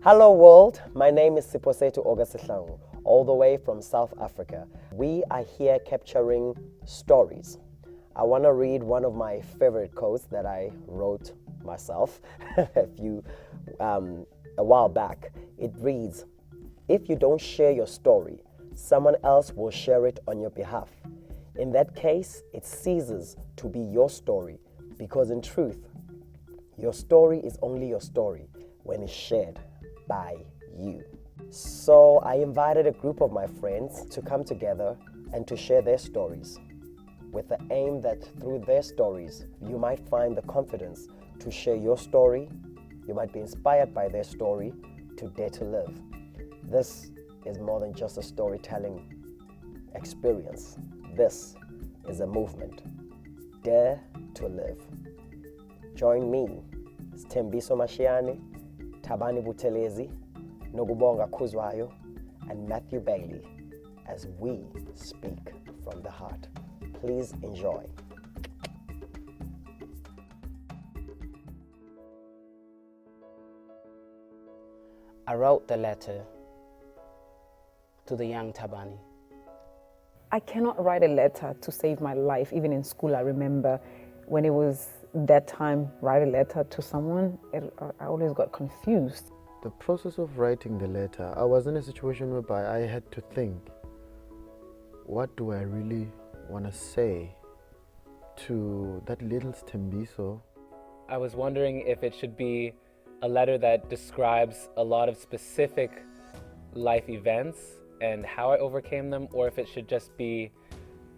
Hello world, my name is Siposetu Ogasihlangu, all the way from South Africa. We are here capturing stories. I want to read one of my favorite quotes that I wrote myself a while back. It reads, "If you don't share your story, someone else will share it on your behalf. In that case, it ceases to be your story, because in truth, your story is only your story when it's shared by you." So I invited a group of my friends to come together and to share their stories, with the aim that through their stories, you might find the confidence to share your story. You might be inspired by their story to dare to live. This is more than just a storytelling experience. This is a movement. Dare to live. Join me, Stembiso Mashiane, Tabani Butelezi, Nogubonga Kuzwayo, and Matthew Bailey as we speak from the heart. Please enjoy. I wrote the letter to the young Tabani. I cannot write a letter to save my life. Even in school, I remember when it was that time, write a letter to someone, I always got confused. The process of writing the letter, I was in a situation whereby I had to think, what do I really want to say to that little Stembiso? I was wondering if it should be a letter that describes a lot of specific life events and how I overcame them, or if it should just be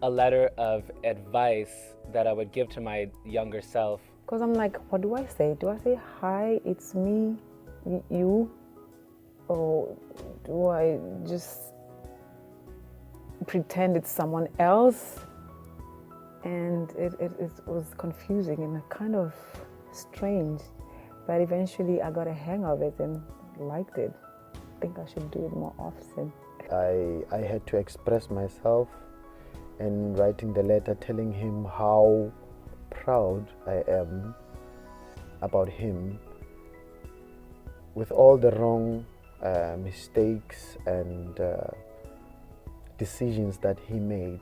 a letter of advice that I would give to my younger self. Because I'm like, what do I say? Do I say, hi, it's me, you? Or do I just pretend it's someone else? And it was confusing and kind of strange. But eventually I got a hang of it and liked it. I think I should do it more often. I had to express myself and writing the letter telling him how proud I am about him with all the wrong mistakes and decisions that he made.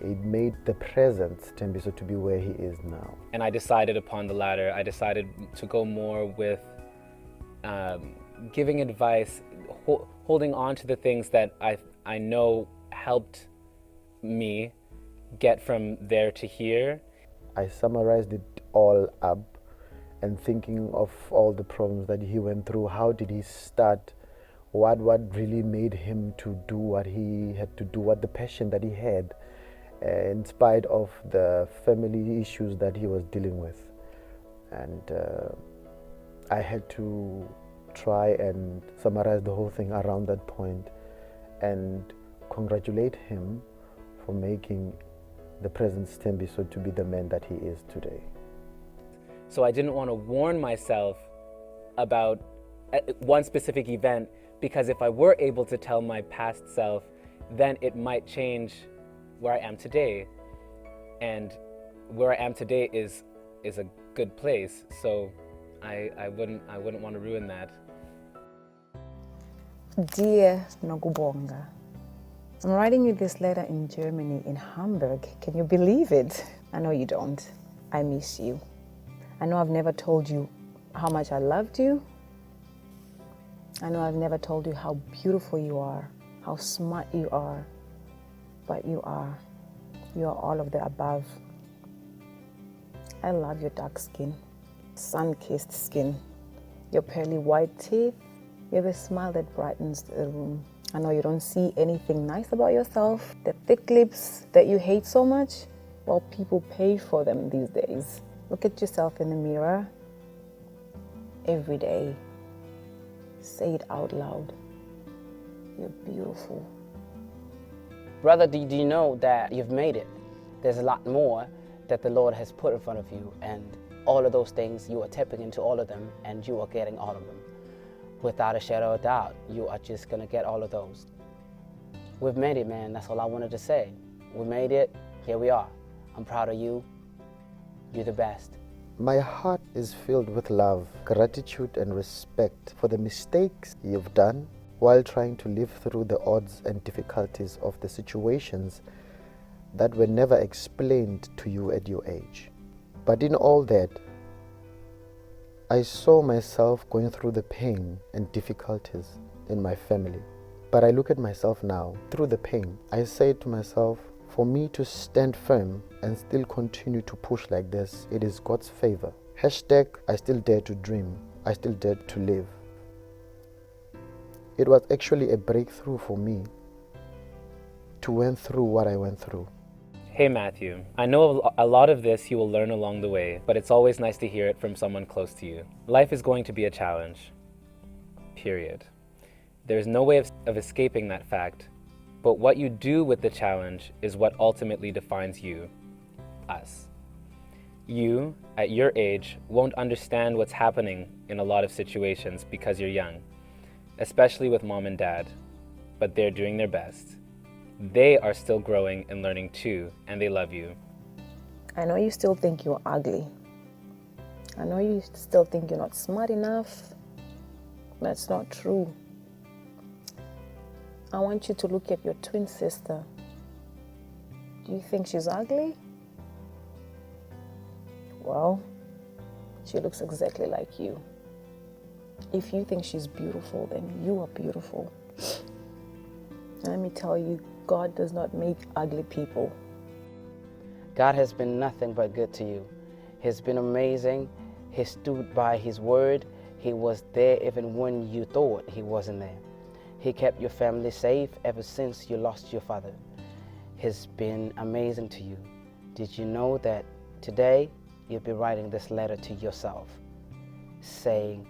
It made the present Stembiso to be where he is now. And I decided upon the latter. I decided to go more with giving advice, holding on to the things that I know helped me get from there to here. I summarized it all up and thinking of all the problems that he went through. How did he start? What really made him to do what he had to do, what the passion that he had, in spite of the family issues that he was dealing with. And I had to try and summarize the whole thing around that point and congratulate him for making the present Stembiso to be the man that he is today. So I didn't want to warn myself about one specific event, because if I were able to tell my past self, then it might change where I am today. And where I am today is a good place. So I wouldn't want to ruin that. Dear Nogubonga, I'm writing you this letter in Germany, in Hamburg. Can you believe it? I know you don't. I miss you. I know I've never told you how much I loved you. I know I've never told you how beautiful you are, how smart you are, but you are. You are all of the above. I love your dark skin, sun-kissed skin, your pearly white teeth. You have a smile that brightens the room. I know you don't see anything nice about yourself. The thick lips that you hate so much, well, people pay for them these days. Look at yourself in the mirror every day. Say it out loud. You're beautiful. Brother, do you know that you've made it? There's a lot more that the Lord has put in front of you, and all of those things, you are tapping into all of them, and you are getting all of them. Without a shadow of doubt, you are just gonna get all of those. We've made it, man. That's all I wanted to say. We made it. Here we are. I'm proud of you. You're the best. My heart is filled with love, gratitude, and respect for the mistakes you've done while trying to live through the odds and difficulties of the situations that were never explained to you at your age. But in all that, I saw myself going through the pain and difficulties in my family. But I look at myself now, through the pain, I say to myself, for me to stand firm and still continue to push like this, it is God's favor. Hashtag, I still dare to dream. I still dare to live. It was actually a breakthrough for me to went through what I went through. Hey Matthew, I know a lot of this you will learn along the way, but it's always nice to hear it from someone close to you. Life is going to be a challenge. Period. There's no way of escaping that fact, but what you do with the challenge is what ultimately defines you, us. You, at your age, won't understand what's happening in a lot of situations because you're young, especially with mom and dad, but they're doing their best. They are still growing and learning too, and they love you. I know you still think you're ugly. I know you still think you're not smart enough. That's not true. I want you to look at your twin sister. Do you think she's ugly? Well, she looks exactly like you. If you think she's beautiful, then you are beautiful. And let me tell you, God does not make ugly people. God has been nothing but good to you. He's been amazing. He stood by His word. He was there even when you thought He wasn't there. He kept your family safe ever since you lost your father. He's been amazing to you. Did you know that today you'll be writing this letter to yourself, saying,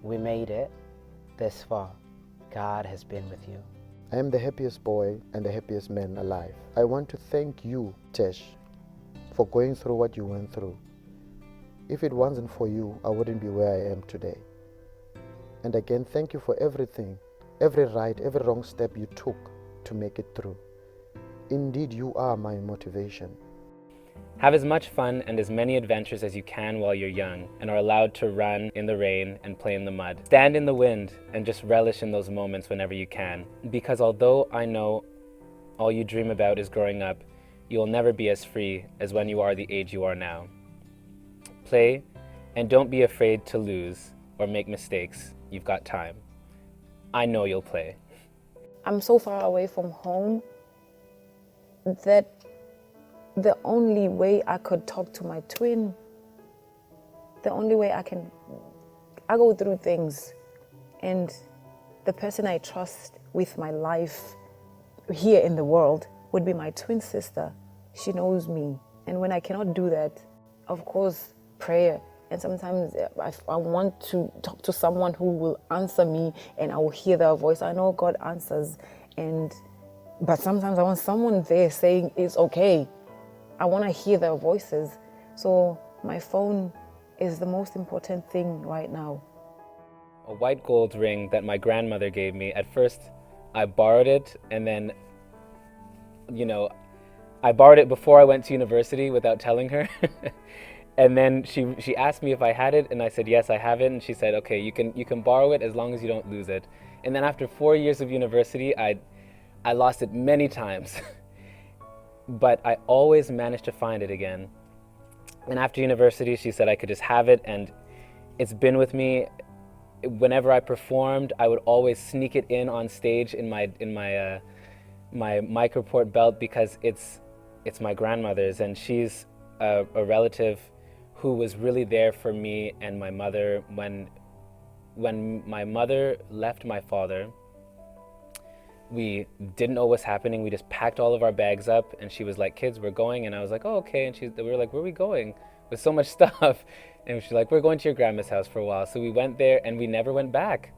we made it this far. God has been with you. I am the happiest boy and the happiest man alive. I want to thank you, Tesh, for going through what you went through. If it wasn't for you, I wouldn't be where I am today. And again, thank you for everything, every right, every wrong step you took to make it through. Indeed, you are my motivation. Have as much fun and as many adventures as you can while you're young and are allowed to run in the rain and play in the mud. Stand in the wind and just relish in those moments whenever you can. Because although I know all you dream about is growing up, you will never be as free as when you are the age you are now. Play and don't be afraid to lose or make mistakes. You've got time. I know you'll play. I'm so far away from home that the only way I could talk to my twin, the only way I go through things, and the person I trust with my life here in the world would be my twin sister. She knows me. And when I cannot do that, of course, prayer. And sometimes I want to talk to someone who will answer me and I will hear their voice. I know God answers, but sometimes I want someone there saying it's okay. I want to hear their voices. So my phone is the most important thing right now. A white gold ring that my grandmother gave me. At first, I borrowed it, and then, I borrowed it before I went to university without telling her. And then she asked me if I had it, and I said, yes, I have it. And she said, okay, you can borrow it as long as you don't lose it. And then after 4 years of university, I lost it many times. But I always managed to find it again. And after university, she said I could just have it, and it's been with me. Whenever I performed, I would always sneak it in on stage in my microport belt because it's my grandmother's, and she's a relative who was really there for me and my mother when my mother left my father. We didn't know what was happening. We just packed all of our bags up, and she was like, kids, we're going. And I was like, oh, okay. And we were like, where are we going? With so much stuff. And she's like, we're going to your grandma's house for a while. So we went there, and we never went back.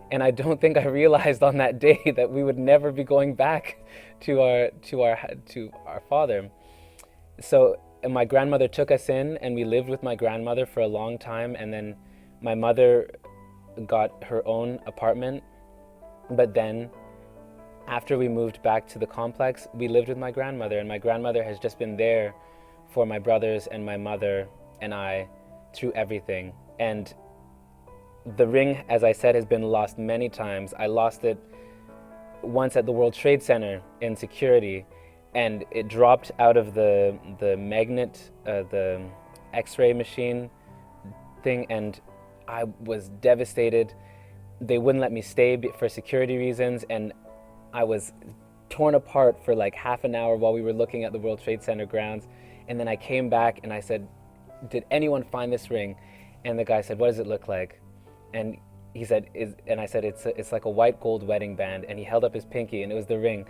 And I don't think I realized on that day that we would never be going back to our father. So and my grandmother took us in, and we lived with my grandmother for a long time. And then my mother got her own apartment. But then after we moved back to the complex, we lived with my grandmother, and my grandmother has just been there for my brothers and my mother and I through everything. And the ring, as I said, has been lost many times. I lost it once at the World Trade Center in security, and it dropped out of the magnet, the X-ray machine thing, and I was devastated. They wouldn't let me stay for security reasons, and I was torn apart for like half an hour while we were looking at the World Trade Center grounds. And then I came back and I said, "Did anyone find this ring?" And the guy said, "What does it look like?" And he said, and I said, it's like a white gold wedding band. And he held up his pinky, and it was the ring.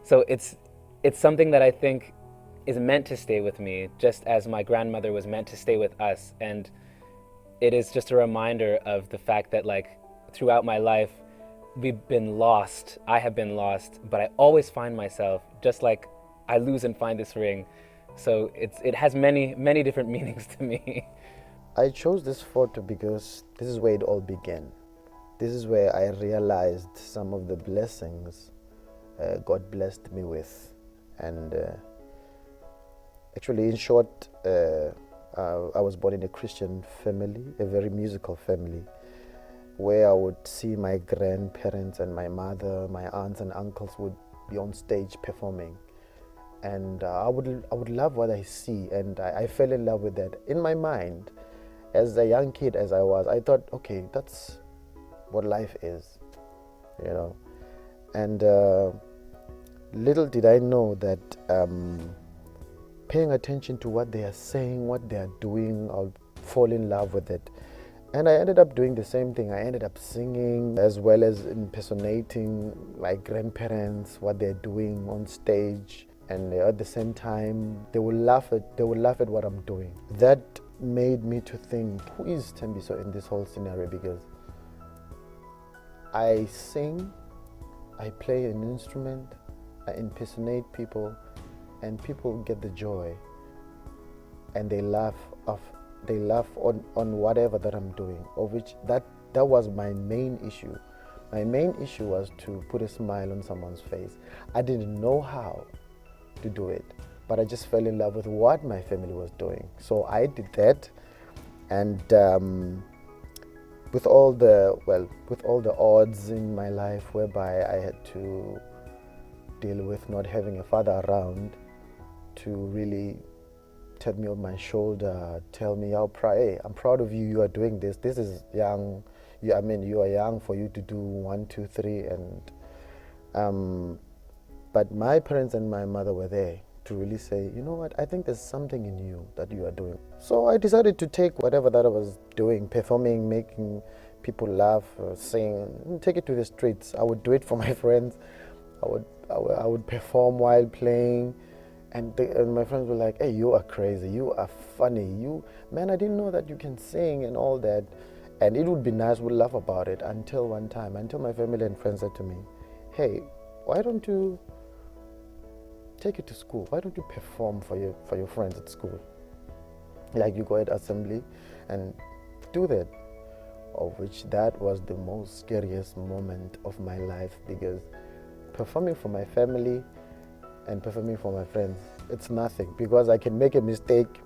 So it's something that I think is meant to stay with me, just as my grandmother was meant to stay with us. And it is just a reminder of the fact that, like, throughout my life, we've been lost. I have been lost, but I always find myself, just like I lose and find this ring. So it has many, many different meanings to me. I chose this photo because this is where it all began. This is where I realized some of the blessings God blessed me with. And actually, in short, I was born in a Christian family, a very musical family, where I would see my grandparents and my mother, my aunts and uncles would be on stage performing. And I would love what I see, and I fell in love with that. In my mind, as a young kid as I was, I thought, okay, that's what life is, you know. And little did I know that paying attention to what they are saying, what they are doing, I'll fall in love with it. And I ended up doing the same thing. I ended up singing as well as impersonating my grandparents, what they're doing on stage. And at the same time, they will laugh at what I'm doing. That made me to think, who is Thembiso in this whole scenario? Because I sing, I play an instrument, I impersonate people, and people get the joy, and they laugh on whatever that I'm doing, of which that was my main issue. My main issue was to put a smile on someone's face. I didn't know how to do it, but I just fell in love with what my family was doing. So I did that, and with all the odds in my life whereby I had to deal with not having a father around to really tap me on my shoulder, tell me how hey, I'm proud of you, you are doing this. This is young. You are young for you to do 1, 2, 3, and but my parents and my mother were there to really say, you know what, I think there's something in you that you are doing. So I decided to take whatever that I was doing, performing, making people laugh, sing, take it to the streets. I would do it for my friends. I would perform while playing, and my friends were like, "Hey, you are crazy. You are funny. Man, I didn't know that you can sing and all that." And it would be nice. We'd laugh about it until my family and friends said to me, "Hey, why don't you take it to school? Why don't you perform for your friends at school? Like you go at assembly and do that." Of which that was the most scariest moment of my life, because performing for my family and performing for my friends, it's nothing, because I can make a mistake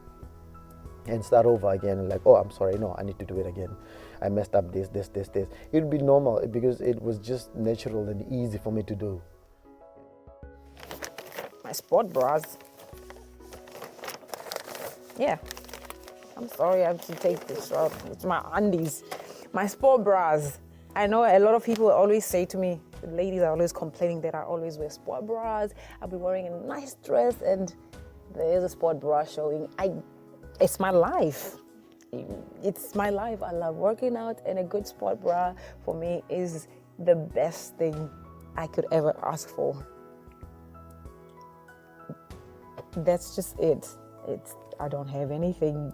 and start over again, like, oh, I'm sorry, no, I need to do it again. I messed up this. It would be normal because it was just natural and easy for me to do. My sport bras. Yeah. I'm sorry I have to take this out. It's my undies. My sport bras. I know a lot of people always say to me, the ladies are always complaining that I always wear sport bras. I'll be wearing a nice dress and there is a sport bra showing. It's my life. It's my life. I love working out, and a good sport bra for me is the best thing I could ever ask for. That's just it. I don't have anything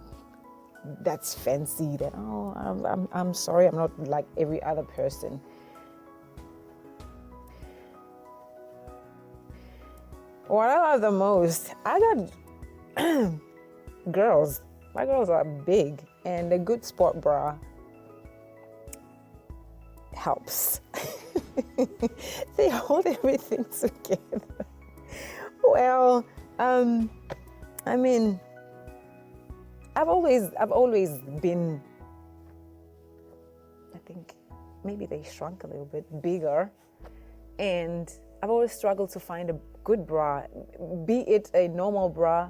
that's fancy that, I'm sorry, I'm not like every other person. What I love the most, I got girls. My girls are big, and a good sport bra helps. They hold everything together. Well, I I've always been, I think maybe they shrunk a little bit, bigger. And I've always struggled to find a good bra, be it a normal bra,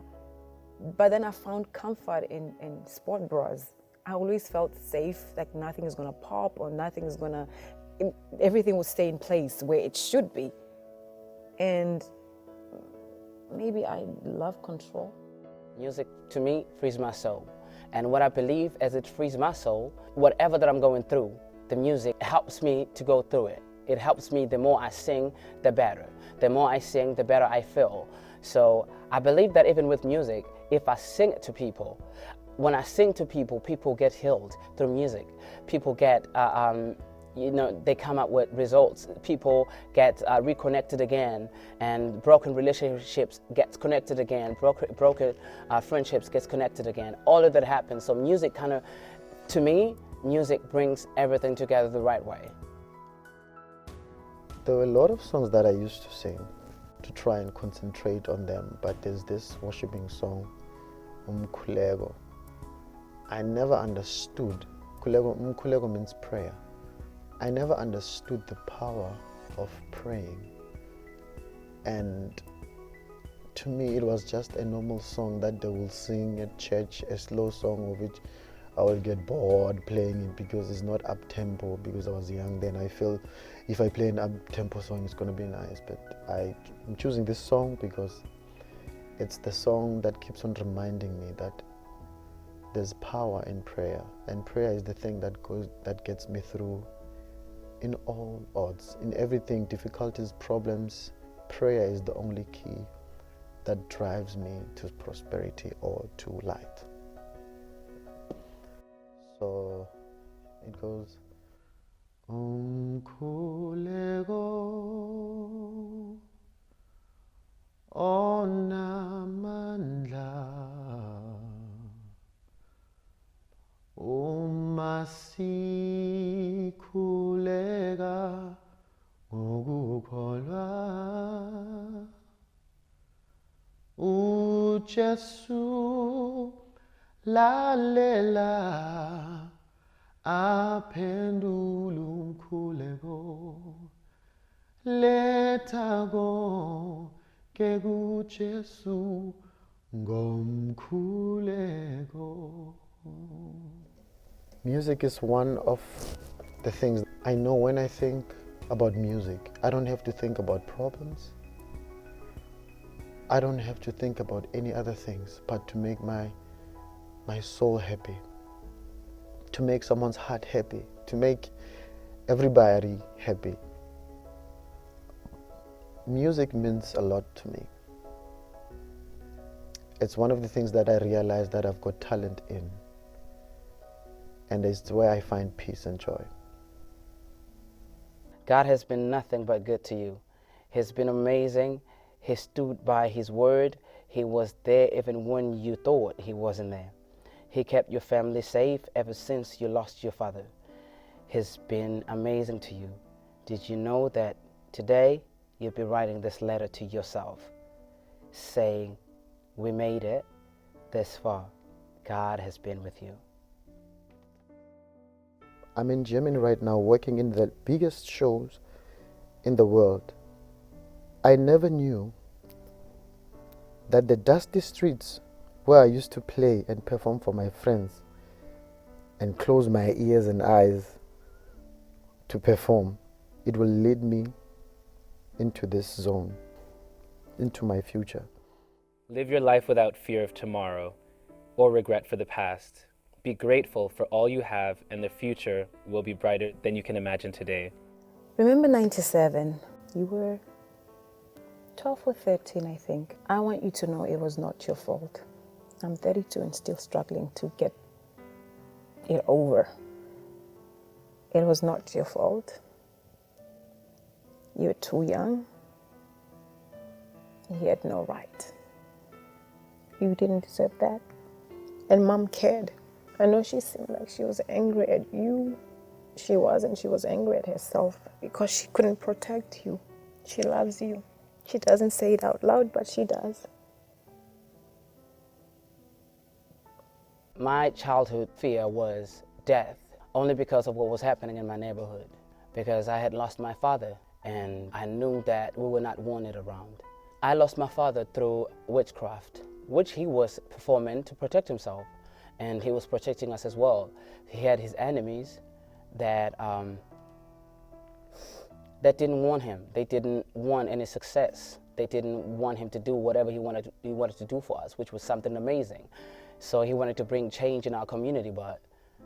but then I found comfort in sport bras. I always felt safe, like nothing is gonna pop or everything will stay in place where it should be. And maybe I love control. Music, to me, frees my soul. And what I believe as it frees my soul, whatever that I'm going through, the music helps me to go through it. It helps me, the more I sing, the better. The more I sing, the better I feel. So I believe that even with music, if I sing it to people, when I sing to people, people get healed through music. People get, they come up with results. People get reconnected again, and broken relationships gets connected again. Broken friendships gets connected again. All of that happens. So music to me, music brings everything together the right way. There were a lot of songs that I used to sing to try and concentrate on them, but there's this worshiping song, Umkhuleko. I never understood. Umkhuleko means prayer. I never understood the power of praying. And to me, it was just a normal song that they will sing at church, a slow song of which I will get bored playing it because it's not up-tempo, because I was young then. I feel if I play an up-tempo song, it's going to be nice. But I'm choosing this song because it's the song that keeps on reminding me that there's power in prayer. And prayer is the thing that gets me through in all odds, in everything, difficulties, problems. Prayer is the only key that drives me to prosperity or to light. So it goes, Umkhuleko onamandla umasikhuleka ngokukholwa uJesu lalela aphendula umkhuleko letha konke kuJesu ngomkhuleko. Music is one of the things I know. When I think about music, I don't have to think about problems. I don't have to think about any other things but to make my soul happy, to make someone's heart happy, to make everybody happy. Music means a lot to me. It's one of the things that I realize that I've got talent in, and it's where I find peace and joy. God has been nothing but good to you. He's been amazing. He stood by His word. He was there even when you thought He wasn't there. He kept your family safe ever since you lost your father. He's been amazing to you. Did you know that today you'll be writing this letter to yourself saying, we made it this far. God has been with you. I'm in Germany right now working in the biggest shows in the world. I never knew that the dusty streets where I used to play and perform for my friends and close my ears and eyes to perform, it will lead me into this zone, into my future. Live your life without fear of tomorrow or regret for the past. Be grateful for all you have, and the future will be brighter than you can imagine today. Remember 97? You were 12 or 13, I think. I want you to know it was not your fault. I'm 32 and still struggling to get it over. It was not your fault. You're too young. He had no right. You didn't deserve that. And Mom cared. I know she seemed like she was angry at you. She wasn't. She was angry at herself because she couldn't protect you. She loves you. She doesn't say it out loud, but she does. My childhood fear was death, only because of what was happening in my neighborhood, because I had lost my father and I knew that we were not wanted around. I lost my father through witchcraft, which he was performing to protect himself, and he was protecting us as well. He had his enemies that didn't want him. They didn't want any success. They didn't want him to do whatever he wanted to do for us, which was something amazing. So he wanted to bring change in our community, but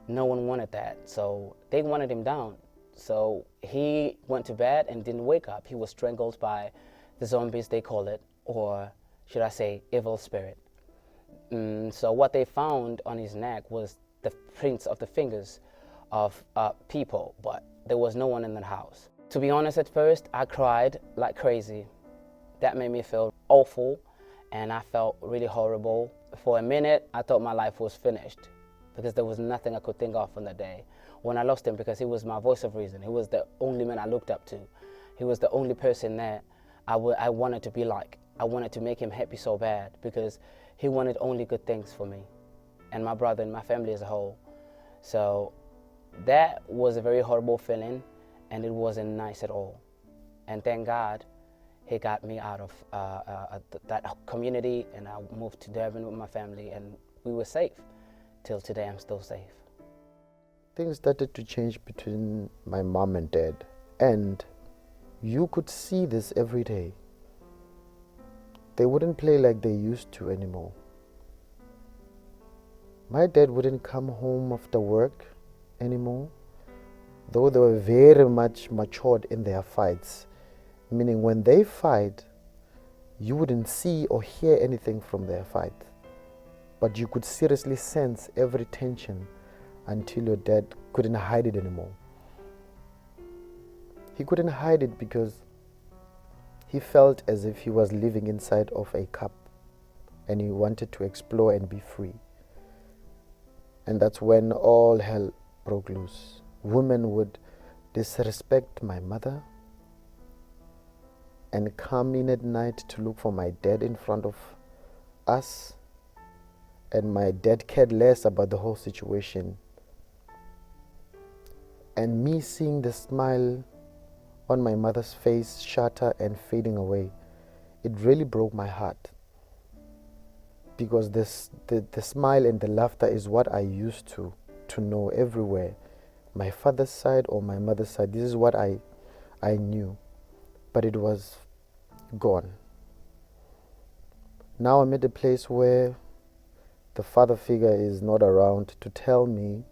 no one wanted that. So they wanted him down. So he went to bed and didn't wake up. He was strangled by the zombies, they call it, or should I say evil spirit. So what they found on his neck was the prints of the fingers of people, but there was no one in the house. To be honest, at first, I cried like crazy. That made me feel awful, and I felt really horrible. For a minute, I thought my life was finished because there was nothing I could think of on that day. When I lost him, because he was my voice of reason, he was the only man I looked up to. He was the only person that I wanted to be like. I wanted to make him happy so bad because he wanted only good things for me and my brother and my family as a whole. So that was a very horrible feeling, and it wasn't nice at all. And thank God he got me out of that community, and I moved to Durban with my family, and we were safe. Till today, I'm still safe. Things started to change between my mom and dad, and you could see this every day. They wouldn't play like they used to anymore. My dad wouldn't come home after work anymore, though they were very much matured in their fights, meaning when they fight, you wouldn't see or hear anything from their fight, but you could seriously sense every tension until your dad couldn't hide it anymore. He couldn't hide it because he felt as if he was living inside of a cup, and he wanted to explore and be free. And that's when all hell broke loose. Women would disrespect my mother and come in at night to look for my dad in front of us, and my dad cared less about the whole situation. And me seeing the smile on my mother's face shatter and fading away, it really broke my heart, because the smile and the laughter is what I used to know everywhere. My father's side or my mother's side, this is what I knew, but it was gone. Now I'm at a place where the father figure is not around to tell me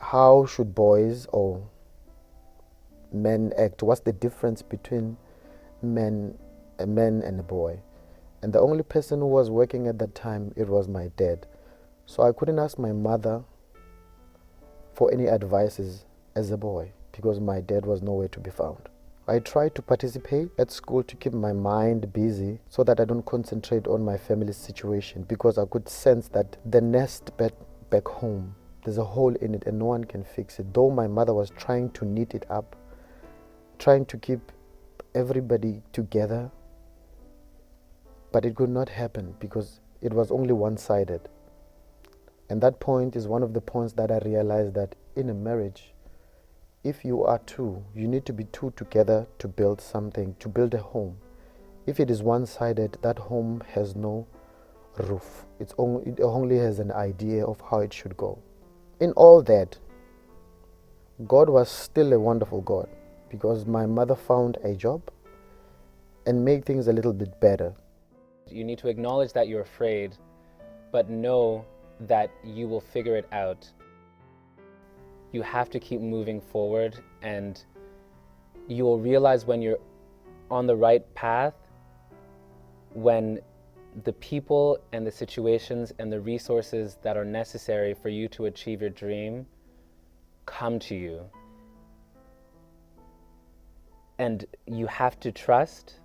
how should boys or men act. What's the difference between a man and a boy? And the only person who was working at that time, it was my dad. So I couldn't ask my mother for any advices as a boy because my dad was nowhere to be found. I tried to participate at school to keep my mind busy so that I don't concentrate on my family's situation, because I could sense that the nest back home, there's a hole in it and no one can fix it. Though my mother was trying to knit it up, trying to keep everybody together, but it could not happen because it was only one-sided. And that point is one of the points that I realized that in a marriage, if you are two, you need to be two together to build something, to build a home. If it is one-sided, that home has no roof. It only has an idea of how it should go. In all that, God was still a wonderful God, because my mother found a job and made things a little bit better. You need to acknowledge that you're afraid, but know that you will figure it out. You have to keep moving forward, and you will realize when you're on the right path, when the people and the situations and the resources that are necessary for you to achieve your dream come to you. And you have to trust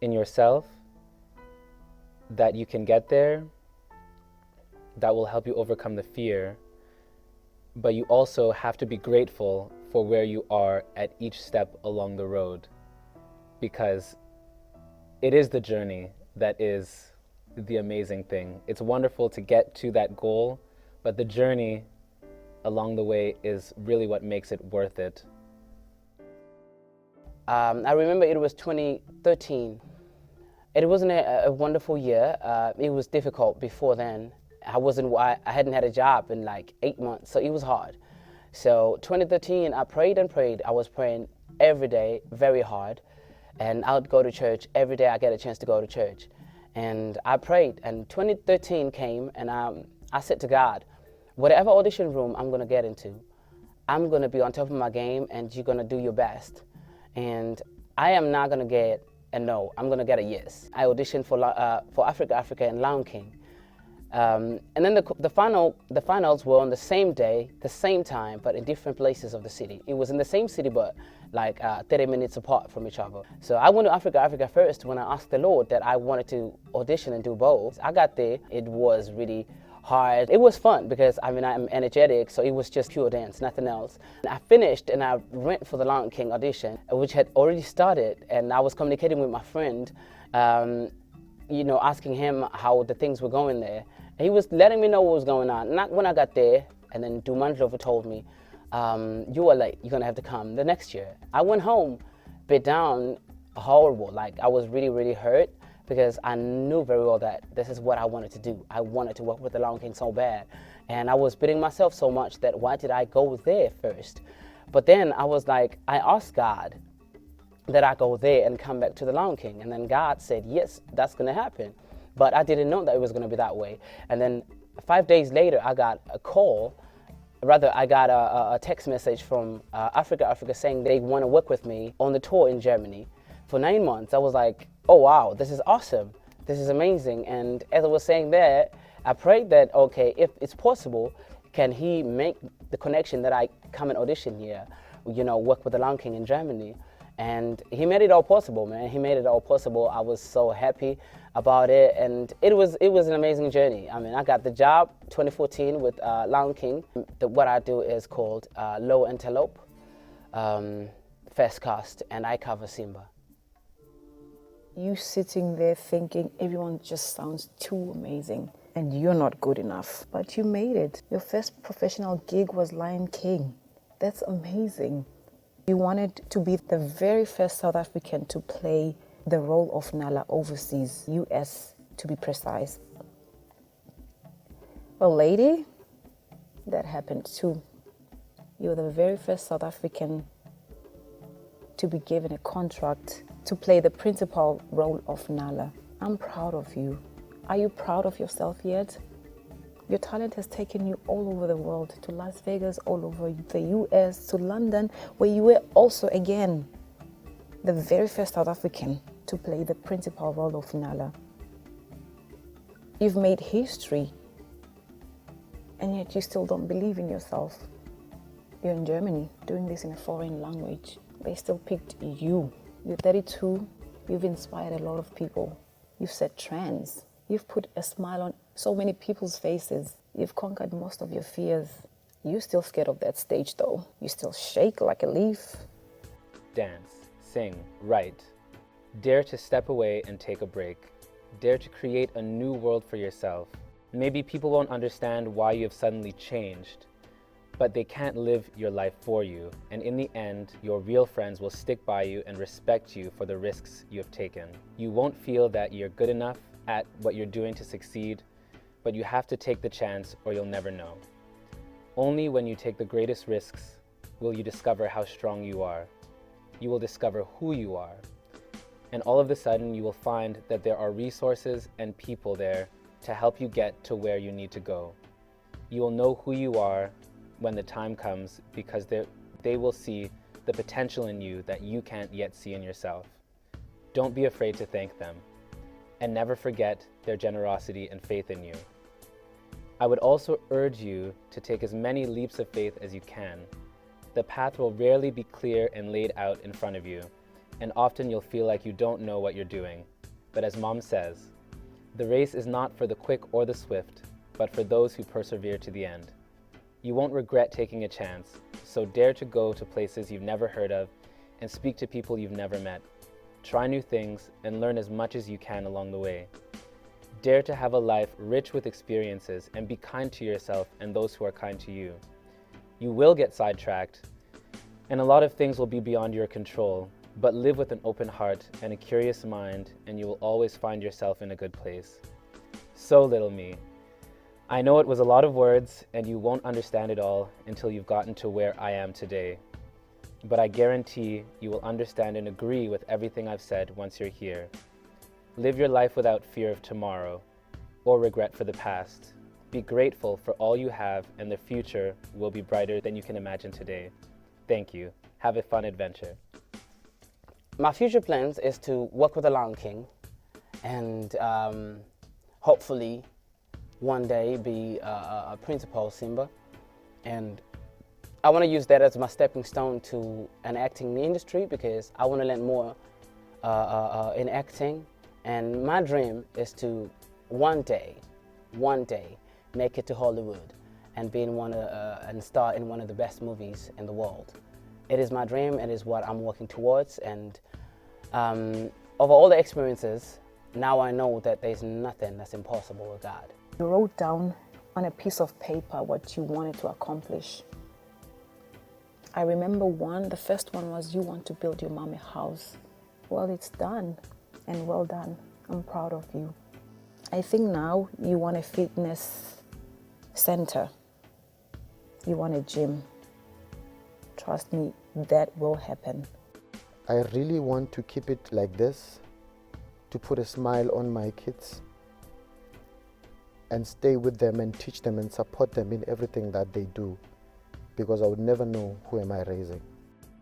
in yourself that you can get there. That will help you overcome the fear. But you also have to be grateful for where you are at each step along the road, because it is the journey that is the amazing thing. It's wonderful to get to that goal, but the journey along the way is really what makes it worth it. I remember it was 2013. It wasn't a wonderful year. It was difficult before then. I hadn't had a job in like 8 months, so it was hard. So 2013, I prayed and prayed. I was praying every day, very hard, and I would go to church every day. I get a chance to go to church, and I prayed. And 2013 came, and I said to God, whatever audition room I'm gonna get into, I'm gonna be on top of my game, and you're gonna do your best. And I am not gonna get a no, I'm gonna get a yes. I auditioned for Africa and Lion King. And then the finals were on the same day, the same time, but in different places of the city. It was in the same city, but like 30 minutes apart from each other. So I went to Africa first when I asked the Lord that I wanted to audition and do both. I got there, it was really hard. It was fun because I'm energetic, so it was just pure dance, nothing else. And I finished and I went for the Lion King audition, which had already started, and I was communicating with my friend, asking him how the things were going there. And he was letting me know what was going on. Not when I got there, and then Dumandlova told me, you are late, you're gonna have to come the next year. I went home, bit down, horrible, like I was really, really hurt, because I knew very well that this is what I wanted to do. I wanted to work with the Lion King so bad. And I was beating myself so much that why did I go there first? But then I was like, I asked God that I go there and come back to the Lion King. And then God said, yes, that's gonna happen. But I didn't know that it was gonna be that way. And then 5 days later, I got a call, I got a text message from Africa saying they wanna work with me on the tour in Germany for 9 months. I was like, oh wow, this is awesome. This is amazing. And as I was saying that, I prayed that, okay, if it's possible, can he make the connection that I come and audition here, work with the Lion King in Germany? And he made it all possible, man. He made it all possible. I was so happy about it, and it was an amazing journey. I mean, I got the job 2014 with Lion King. What I do is called Low Antelope, First Cast, and I cover Simba. You sitting there thinking everyone just sounds too amazing and you're not good enough, but you made it. Your first professional gig was Lion King. That's amazing. You wanted to be the very first South African to play the role of Nala overseas, US to be precise. Well, lady, that happened too. You were the very first South African to be given a contract to play the principal role of Nala. I'm proud of you. Are you proud of yourself yet? Your talent has taken you all over the world, to Las Vegas, all over the US, to London, where you were also, again, the very first South African to play the principal role of Nala. You've made history, and yet you still don't believe in yourself. You're in Germany, doing this in a foreign language. They still picked you. You're 32, you've inspired a lot of people. You've set trends. You've put a smile on so many people's faces. You've conquered most of your fears. You're still scared of that stage though. You still shake like a leaf. Dance, sing, write. Dare to step away and take a break. Dare to create a new world for yourself. Maybe people won't understand why you have suddenly changed, but they can't live your life for you. And in the end, your real friends will stick by you and respect you for the risks you have taken. You won't feel that you're good enough at what you're doing to succeed, but you have to take the chance or you'll never know. Only when you take the greatest risks will you discover how strong you are. You will discover who you are. And all of a sudden, you will find that there are resources and people there to help you get to where you need to go. You will know who you are when the time comes, because they will see the potential in you that you can't yet see in yourself. Don't be afraid to thank them, and never forget their generosity and faith in you. I would also urge you to take as many leaps of faith as you can. The path will rarely be clear and laid out in front of you, and often you'll feel like you don't know what you're doing. But as Mom says, the race is not for the quick or the swift, but for those who persevere to the end. You won't regret taking a chance, so dare to go to places you've never heard of and speak to people you've never met. Try new things and learn as much as you can along the way. Dare to have a life rich with experiences and be kind to yourself and those who are kind to you. You will get sidetracked, and a lot of things will be beyond your control, but live with an open heart and a curious mind, and you will always find yourself in a good place. So, little me, I know it was a lot of words, and you won't understand it all until you've gotten to where I am today. But I guarantee you will understand and agree with everything I've said once you're here. Live your life without fear of tomorrow or regret for the past. Be grateful for all you have, and the future will be brighter than you can imagine today. Thank you. Have a fun adventure. My future plans is to work with the Lion King and hopefully one day be a principal Simba. And I want to use that as my stepping stone to an acting industry, because I want to learn more in acting. And my dream is to one day, make it to Hollywood and be in and star in one of the best movies in the world. It is my dream. It is what I'm working towards. And over all the experiences, now I know that there's nothing that's impossible with God. You wrote down on a piece of paper what you wanted to accomplish. I remember the first one was you want to build your mom a house. Well, it's done, and well done. I'm proud of you. I think now you want a fitness center. You want a gym. Trust me, that will happen. I really want to keep it like this, to put a smile on my kids and stay with them and teach them and support them in everything that they do, because I would never know who am I raising.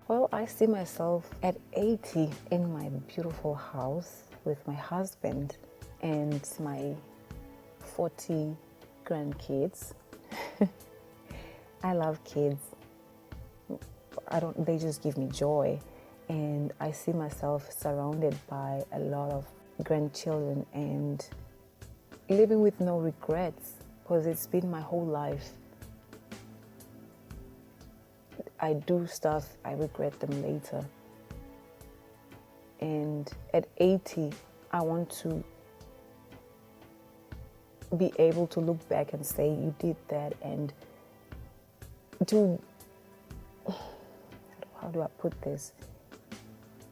Well, I see myself at 80 in my beautiful house with my husband and my 40 grandkids. I love kids. They just give me joy. And I see myself surrounded by a lot of grandchildren and living with no regrets, because it's been my whole life. I do stuff, I regret them later. And at 80, I want to be able to look back and say, you did that, and how do I put this?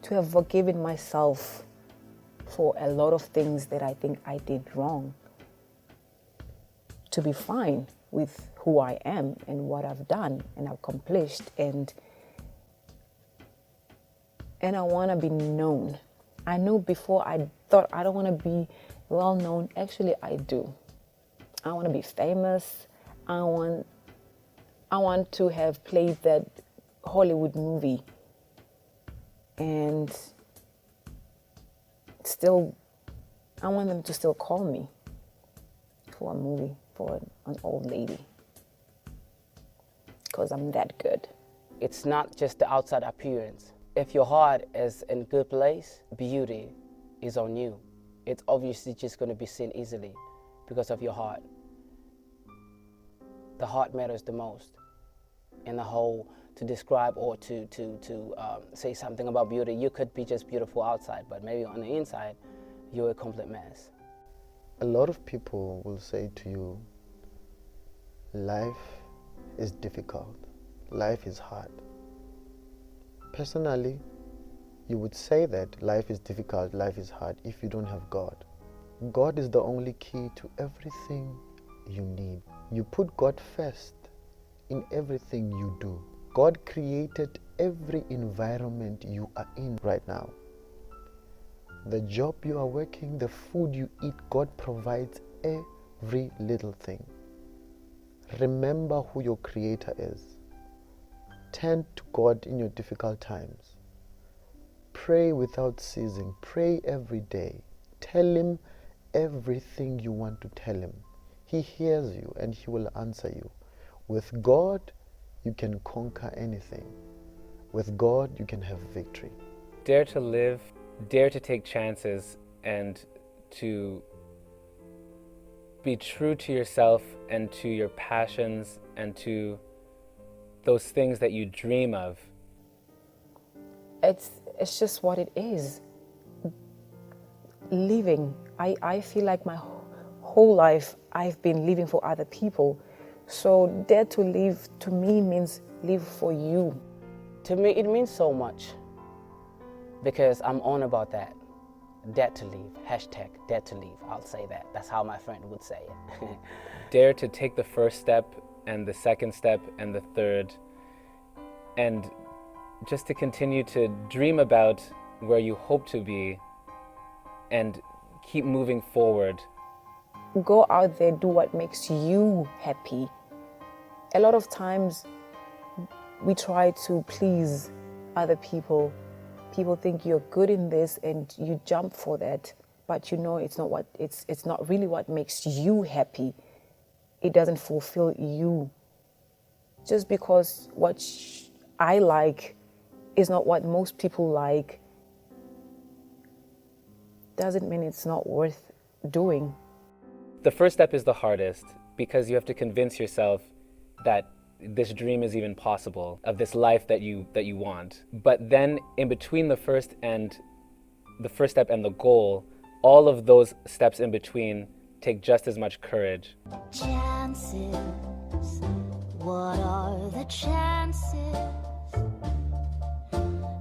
To have forgiven myself for a lot of things that I think I did wrong. To be fine with who I am and what I've done and accomplished, and I want to be known. I know before I thought I don't want to be well known. Actually, I do. I want to be famous. I want to have played that Hollywood movie, and still, I want them to still call me for a movie, for an old lady, because I'm that good. It's not just the outside appearance. If your heart is in a good place, beauty is on you. It's obviously just going to be seen easily because of your heart. The heart matters the most in the whole. To describe or to say something about beauty, you could be just beautiful outside, but maybe on the inside, you're a complete mess. A lot of people will say to you, life is difficult, life is hard. Personally, you would say that life is difficult, life is hard if you don't have God. God is the only key to everything you need. You put God first in everything you do. God created every environment you are in right now. The job you are working, the food you eat, God provides every little thing. Remember who your Creator is. Turn to God in your difficult times. Pray without ceasing. Pray every day. Tell Him everything you want to tell Him. He hears you and He will answer you. With God, you can conquer anything. With God, you can have victory. Dare to live, dare to take chances, and to be true to yourself and to your passions and to those things that you dream of. It's just what it is. Living, I feel like my whole life I've been living for other people. So dare to live to me means live for you. To me, it means so much because I'm on about that. Dare to leave. Hashtag dare to leave. I'll say that. That's how my friend would say it. Dare to take the first step and the second step and the third, and just to continue to dream about where you hope to be and keep moving forward. Go out there, do what makes you happy. A lot of times we try to please other people. People think you're good in this and you jump for that, but you know it's not really what makes you happy. It doesn't fulfill you. Just because what I like is not what most people like doesn't mean it's not worth doing. The first step is the hardest because you have to convince yourself that this dream is even possible, of this life that you want. But then in between the first step and the goal, all of those steps in between take just as much courage. Chances, what are the chances?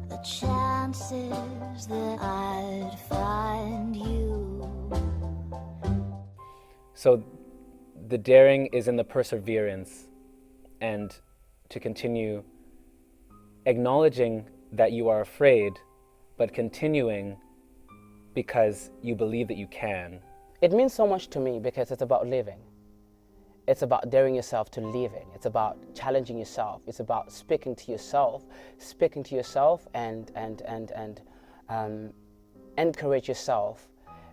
The chances that I'd find you. So the daring is in the perseverance and to continue acknowledging that you are afraid, but continuing because you believe that you can. It means so much to me because it's about living. It's about daring yourself to living. It's about challenging yourself. It's about speaking to yourself and encourage yourself.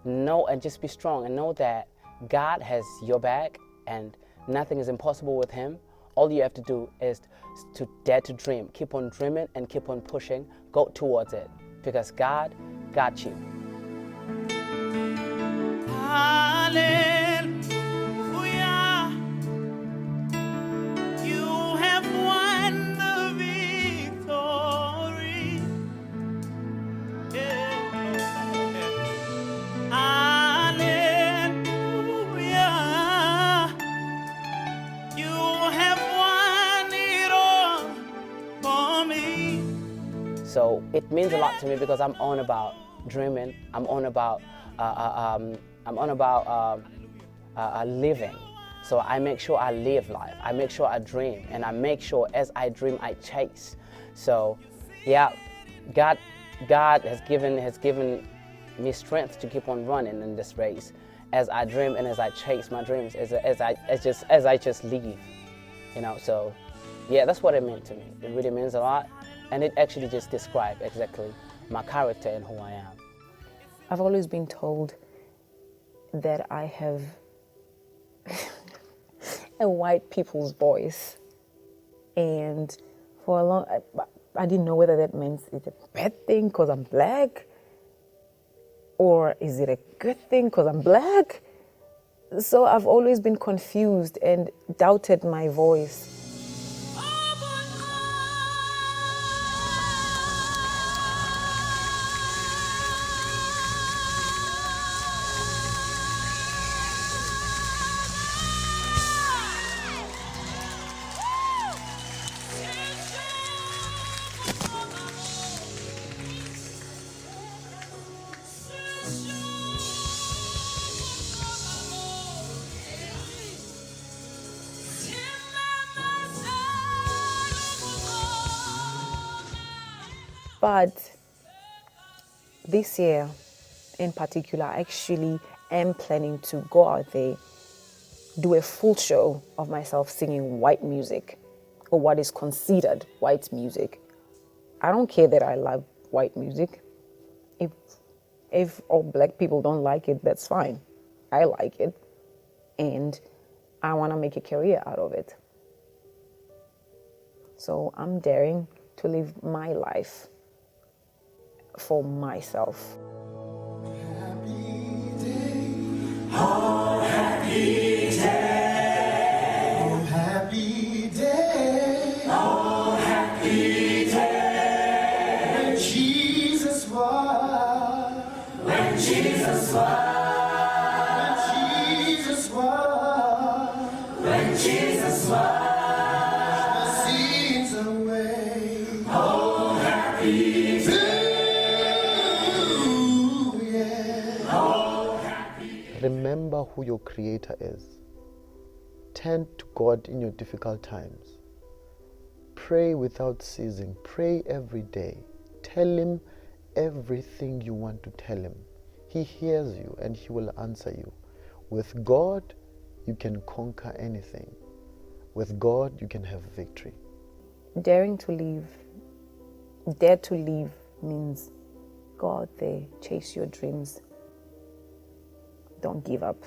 Know and just be strong and know that God has your back and nothing is impossible with Him. All you have to do is to dare to dream. Keep on dreaming and keep on pushing. Go towards it because God got you. Hallelujah. You have won the victory. Yeah. Hallelujah. You have won it all for me. So it means a lot to me because I'm on about dreaming. I'm on about living. So I make sure I live life. I make sure I dream, and I make sure as I dream, I chase. So, yeah, God has given me strength to keep on running in this race, as I dream and as I chase my dreams, as I just live, you know. So, yeah, that's what it meant to me. It really means a lot, and it actually just describes exactly my character and who I am. I've always been told that I have a white people's voice, and for a long I didn't know whether that means it's a bad thing because I'm black, or is it a good thing because I'm black? So I've always been confused and doubted my voice. But this year in particular, I actually am planning to go out there, do a full show of myself singing white music, or what is considered white music. I don't care that I love white music. If all black people don't like it, that's fine. I like it, and I want to make a career out of it. So I'm daring to live my life for myself. Happy day, oh happy day, oh happy day, oh happy day. When Jesus was, when Jesus was, when Jesus Remember who your Creator is. Turn to God in your difficult times. Pray without ceasing. Pray every day. Tell Him everything you want to tell Him. He hears you and He will answer you. With God, you can conquer anything. With God, you can have victory. Daring to leave, dare to leave means go out there, chase your dreams. Don't give up.